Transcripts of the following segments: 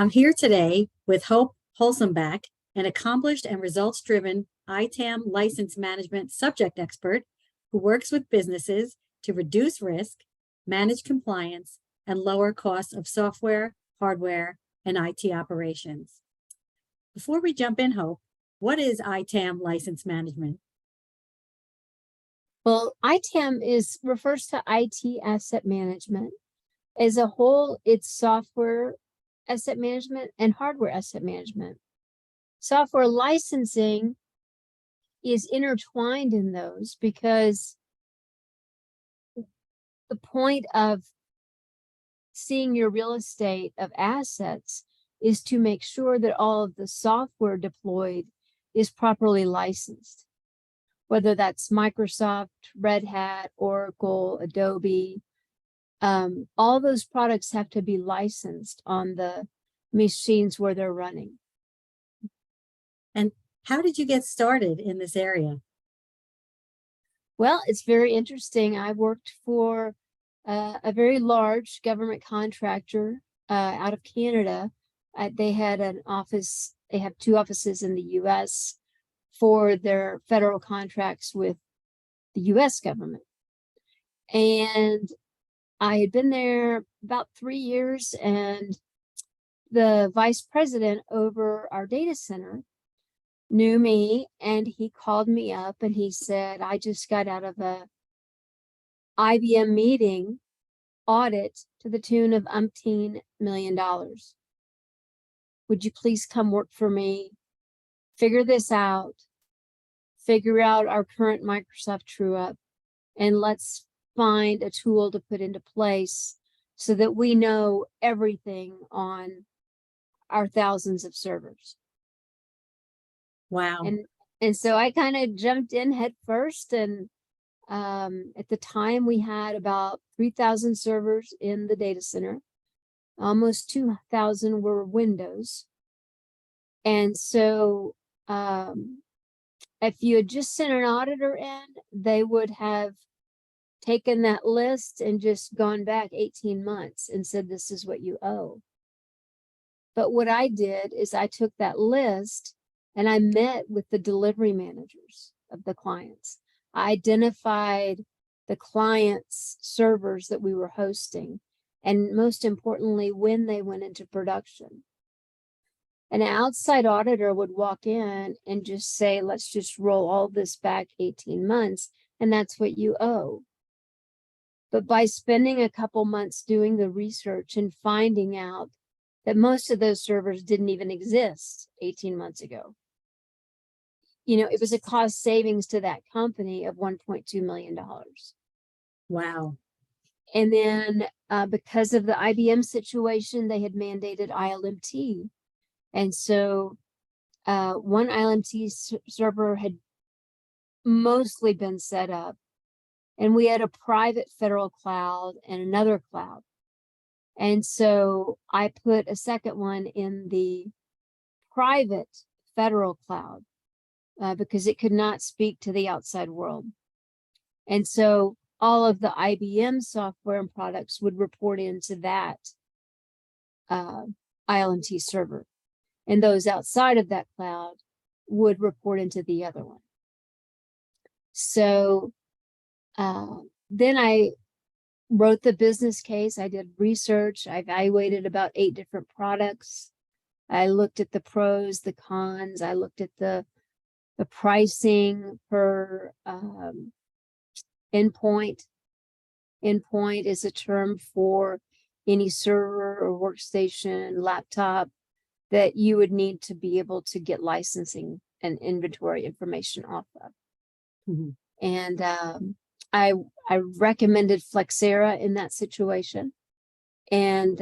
I'm here today with Hope Holsomback, an accomplished and results-driven ITAM license management subject expert who works with businesses to reduce risk, manage compliance, and lower costs of software, hardware, and IT operations. Before we jump in, Hope, what is ITAM license management? Well, ITAM refers to IT asset management. As a whole, it's software asset management and hardware asset management. Software licensing is intertwined in those because the point of seeing your real estate of assets is to make sure that all of the software deployed is properly licensed, whether that's Microsoft, Red Hat, Oracle, Adobe. All those products have to be licensed on the machines where they're running. And how did you get started in this area? Well, it's very interesting. I worked for a very large government contractor out of Canada. They had an office, they have 2 offices in the US for their federal contracts with the US government. And I had been there about 3 years, and the vice president over our data center knew me, and he called me up and he said, I just got out of a IBM meeting audit to the tune of umpteen $1 million. Would you please come work for me, figure this out, figure out our current Microsoft true up, and let's find a tool to put into place so that we know everything on our thousands of servers. Wow. And so I kind of jumped in head first, and at the time we had about 3,000 servers in the data center. Almost 2,000 were Windows. And so if you had just sent an auditor in, they would have taken that list and just gone back 18 months and said, this is what you owe. But what I did is I took that list and I met with the delivery managers of the clients. I identified the clients' servers that we were hosting, and most importantly, when they went into production. An outside auditor would walk in and just say, let's just roll all this back 18 months, and that's what you owe. But by spending a couple months doing the research and finding out that most of those servers didn't even exist 18 months ago, you know, it was a cost savings to that company of $1.2 million. Wow. And then because of the IBM situation, they had mandated ILMT. And so one ILMT server had mostly been set up, and we had a private federal cloud and another cloud. And so I put a second one in the private federal cloud because it could not speak to the outside world. And so all of the IBM software and products would report into that ILMT server. And those outside of that cloud would report into the other one. So then I wrote the business case. I did research. I evaluated about 8 different products. I looked at the pros, the cons. I looked at the pricing per endpoint. Endpoint is a term for any server or workstation, laptop that you would need to be able to get licensing and inventory information off of. Mm-hmm. And I recommended Flexera in that situation, and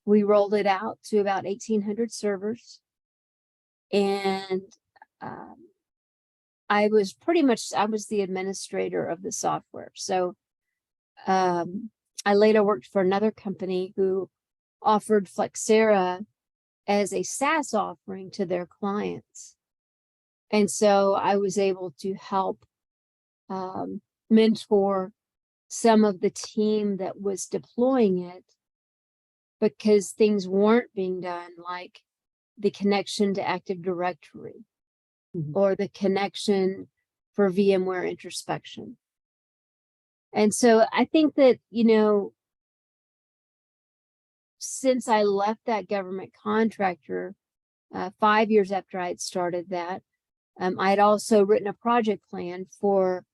we rolled it out to about 1,800 servers. And I was the administrator of the software. So I later worked for another company who offered Flexera as a SaaS offering to their clients. And so I was able to help mentor some of the team that was deploying it because things weren't being done, like the connection to Active Directory or the connection for VMware introspection. And so I think that, you know, since I left that government contractor 5 years after I had started that, I had also written a project plan for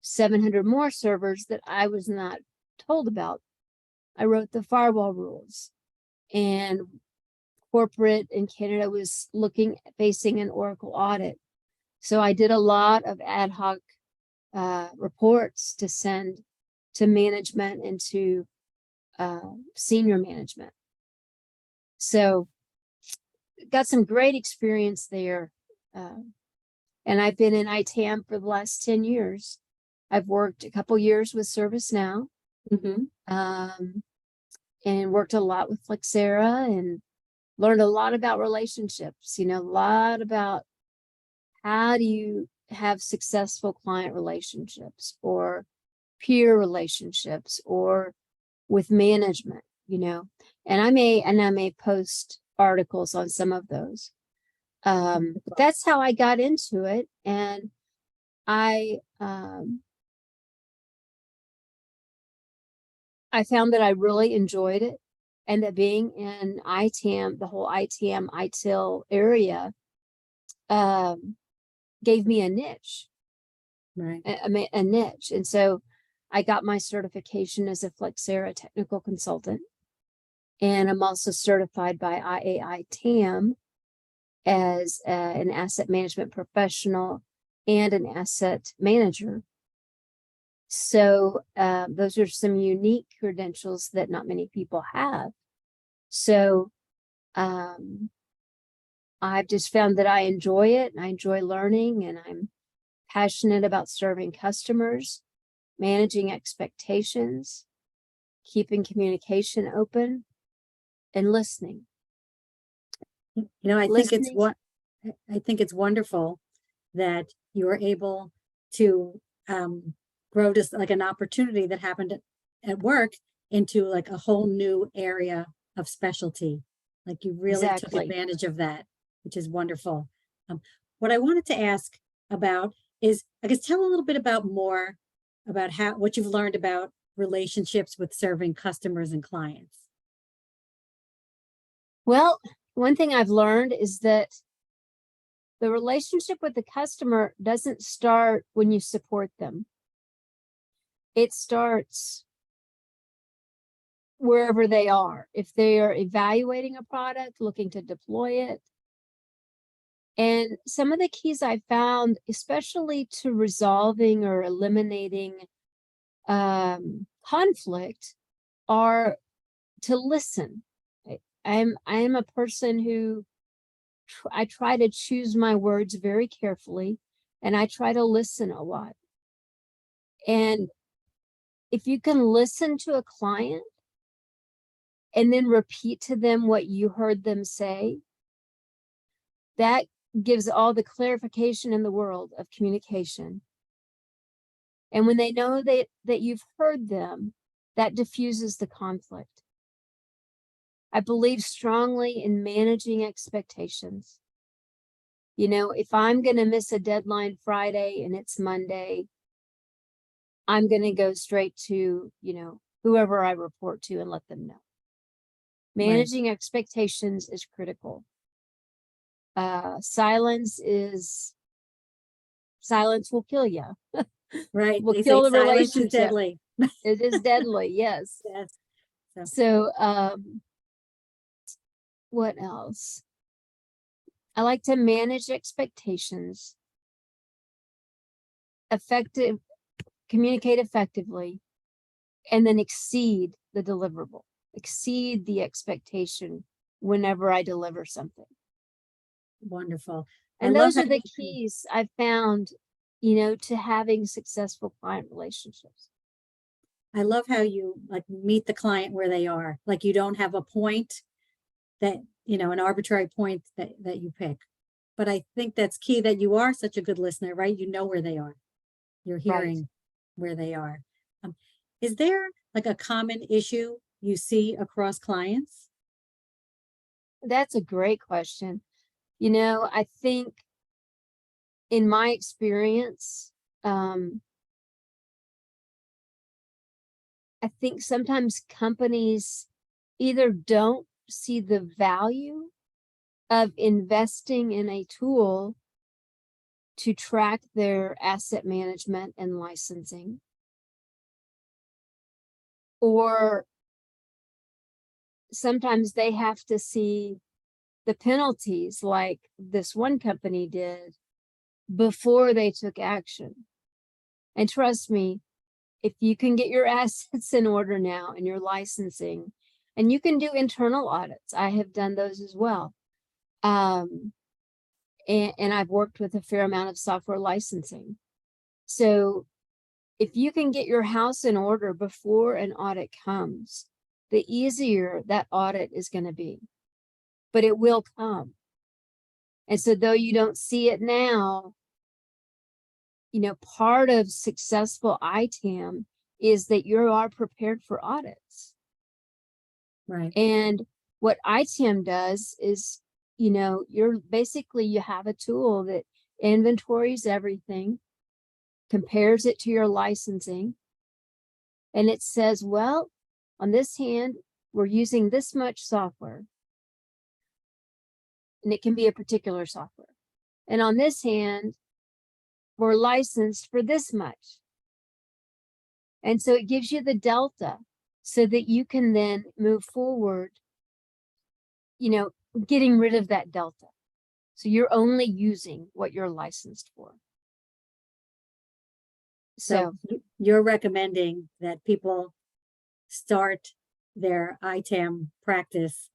700 more servers that I was not told about. I wrote the firewall rules, and corporate in Canada was facing an Oracle audit. So I did a lot of ad hoc reports to send to management and to senior management. So got some great experience there. And I've been in ITAM for the last 10 years. I've worked a couple years with ServiceNow, and worked a lot with Flexera and learned a lot about relationships, you know, a lot about how do you have successful client relationships or peer relationships or with management, you know, and I may post articles on some of those. But that's how I got into it. And I found that I really enjoyed it, and that being in ITAM, the whole ITAM, ITIL area, gave me a niche, Right. a niche. And so I got my certification as a Flexera technical consultant. And I'm also certified by IAITAM as an asset management professional and an asset manager. So those are some unique credentials that not many people have. So I've just found that I enjoy it, and I enjoy learning, and I'm passionate about serving customers, managing expectations, keeping communication open, and listening. You know, I think it's wonderful that you were able to grow just like an opportunity that happened at work into like a whole new area of specialty. Like you really took advantage of that, which is wonderful. What I wanted to ask about is, I guess, tell a little bit more about what you've learned about relationships with serving customers and clients. Well, one thing I've learned is that the relationship with the customer doesn't start when you support them. It starts wherever they are. If they are evaluating a product, looking to deploy it. And some of the keys I found, especially to resolving or eliminating conflict, are to listen. I am a person who I try to choose my words very carefully, and I try to listen a lot. And if you can listen to a client and then repeat to them what you heard them say, that gives all the clarification in the world of communication. And when they know that you've heard them, that diffuses the conflict. I believe strongly in managing expectations. You know, if I'm going to miss a deadline Friday and it's Monday, I'm going to go straight to, you know, whoever I report to and let them know. Managing expectations is critical. Silence will kill you. Right. Will They kill say the silence relationship. is deadly. It is deadly. Yes. Yes. So, what else? I like to manage expectations, communicate effectively, and then exceed the deliverable, exceed the expectation whenever I deliver something. Wonderful. And those are the keys I've found, you know, to having successful client relationships. I love how you like meet the client where they are. Like you don't have a point that, you know, an arbitrary point that you pick. But I think that's key, that you are such a good listener, right? You know where they are. You're hearing where they are. Is there like a common issue you see across clients? That's a great question. You know, I think in my experience, I think sometimes companies either don't see the value of investing in a tool to track their asset management and licensing, or sometimes they have to see the penalties like this one company did before they took action. And trust me, if you can get your assets in order now and your licensing, and you can do internal audits, I have done those as well. And I've worked with a fair amount of software licensing. So if you can get your house in order before an audit comes, the easier that audit is going to be, but it will come. And so though you don't see it now, you know, part of successful ITAM is that you are prepared for audits. Right. And what ITAM does is, you know, you have a tool that inventories everything, compares it to your licensing, and it says, well, on this hand, we're using this much software. And it can be a particular software. And on this hand, we're licensed for this much. And so it gives you the delta so that you can then move forward, you know, getting rid of that delta. So you're only using what you're licensed for. So you're recommending that people start their ITAM practice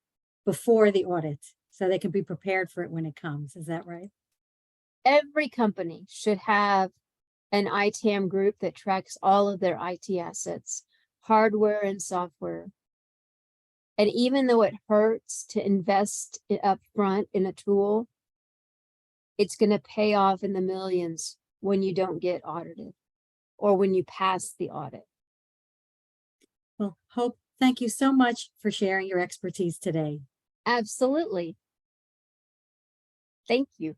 before the audit so they can be prepared for it when it comes. Is that right? Every company should have an ITAM group that tracks all of their IT assets, hardware and software. And even though it hurts to invest up front in a tool, it's going to pay off in the millions when you don't get audited or when you pass the audit. Well, Hope, thank you so much for sharing your expertise today. Absolutely. Thank you.